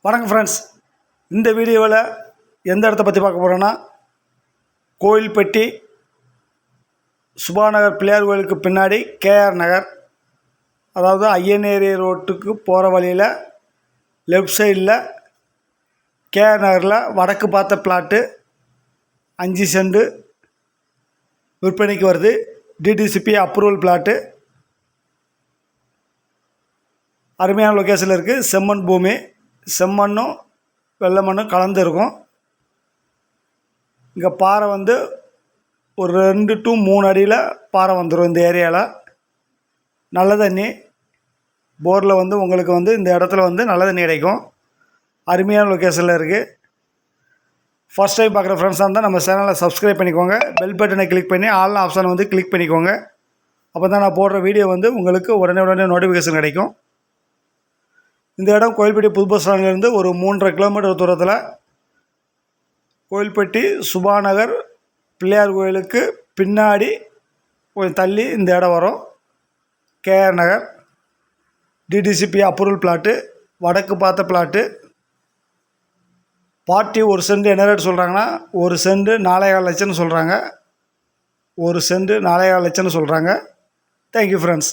வணக்கம் ஃப்ரெண்ட்ஸ். இந்த வீடியோவில் எந்த இடத்த பற்றி பார்க்க போகிறோன்னா, கோயில்பட்டி சுபாநகர் பிள்ளையார் கோயிலுக்கு பின்னாடி கேஆர் நகர், அதாவது ஐயனேரி ரோட்டுக்கு போகிற வழியில் லெஃப்ட் சைடில் கேஆர் நகரில் வடக்கு பார்த்த பிளாட்டு 5 சென்ட் விற்பனைக்கு வருது. DTCP approval plot. அருமையான லொக்கேஷனில் இருக்குது. செம்மண் பூமி, செம்மண்ணும் வெள்ளை மண்ணும் கலந்து இருக்கும். இங்கே பாறை ஒரு 2 to 3 அடியில் பாறை வந்துடும். இந்த ஏரியாவில் நல்ல தண்ணி போரில் உங்களுக்கு இந்த இடத்துல நல்ல தண்ணி கிடைக்கும். அருமையான லொக்கேஷனில் இருக்குது. ஃபஸ்ட் டைம் பார்க்குற ஃப்ரெண்ட்ஸாக இருந்தால் நம்ம சேனலை சப்ஸ்கிரைப் பண்ணிக்கோங்க. பெல் பட்டனை கிளிக் பண்ணி ஆல் ஆப்ஷனை கிளிக் பண்ணிக்கோங்க. அப்போ தான் நான் போடுற வீடியோ உங்களுக்கு உடனே நோட்டிஃபிகேஷன் கிடைக்கும். இந்த இடம் கோயில்பட்டி புது பஸ் ஸ்டாண்ட்லேருந்து ஒரு 3.5 கிலோமீட்டர் தூரத்தில் கோயில்பட்டி சுபாநகர் பிள்ளையார் கோயிலுக்கு பின்னாடி கொஞ்சம் தள்ளி இந்த இடம் வரும். கேஆர் நகர், டிடிசிபி அப்ரூவல் பிளாட்டு, வடக்கு பார்த்த பிளாட்டு. பார்ட்டி 1 சென்ட் என்ன ரேட் சொல்கிறாங்கன்னா, 1 சென்ட் 4,15 லட்சம்னு சொல்கிறாங்க. 1 சென்ட் 4,15 லட்சம்னு சொல்கிறாங்க. Thank you friends.